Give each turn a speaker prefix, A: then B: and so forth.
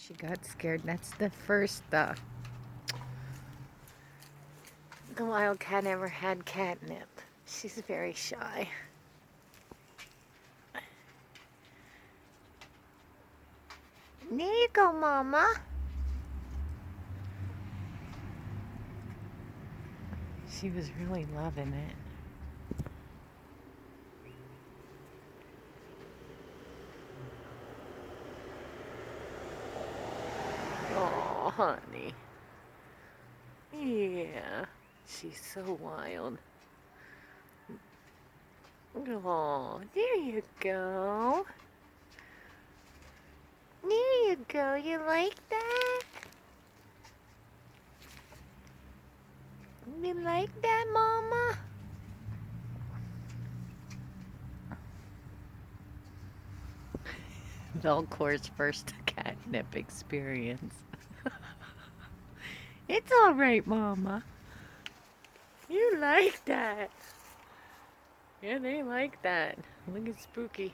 A: She got scared. That's the first the wild cat ever had catnip. She's very shy. There you go, Mama. She was really loving it. Oh, honey. Yeah, she's so wild. Oh, there you go. There you go. You like that? You like that, Mama? Velcor's first catnip experience. It's all right, Mama. You like that. Yeah, they like that. Look at Spooky.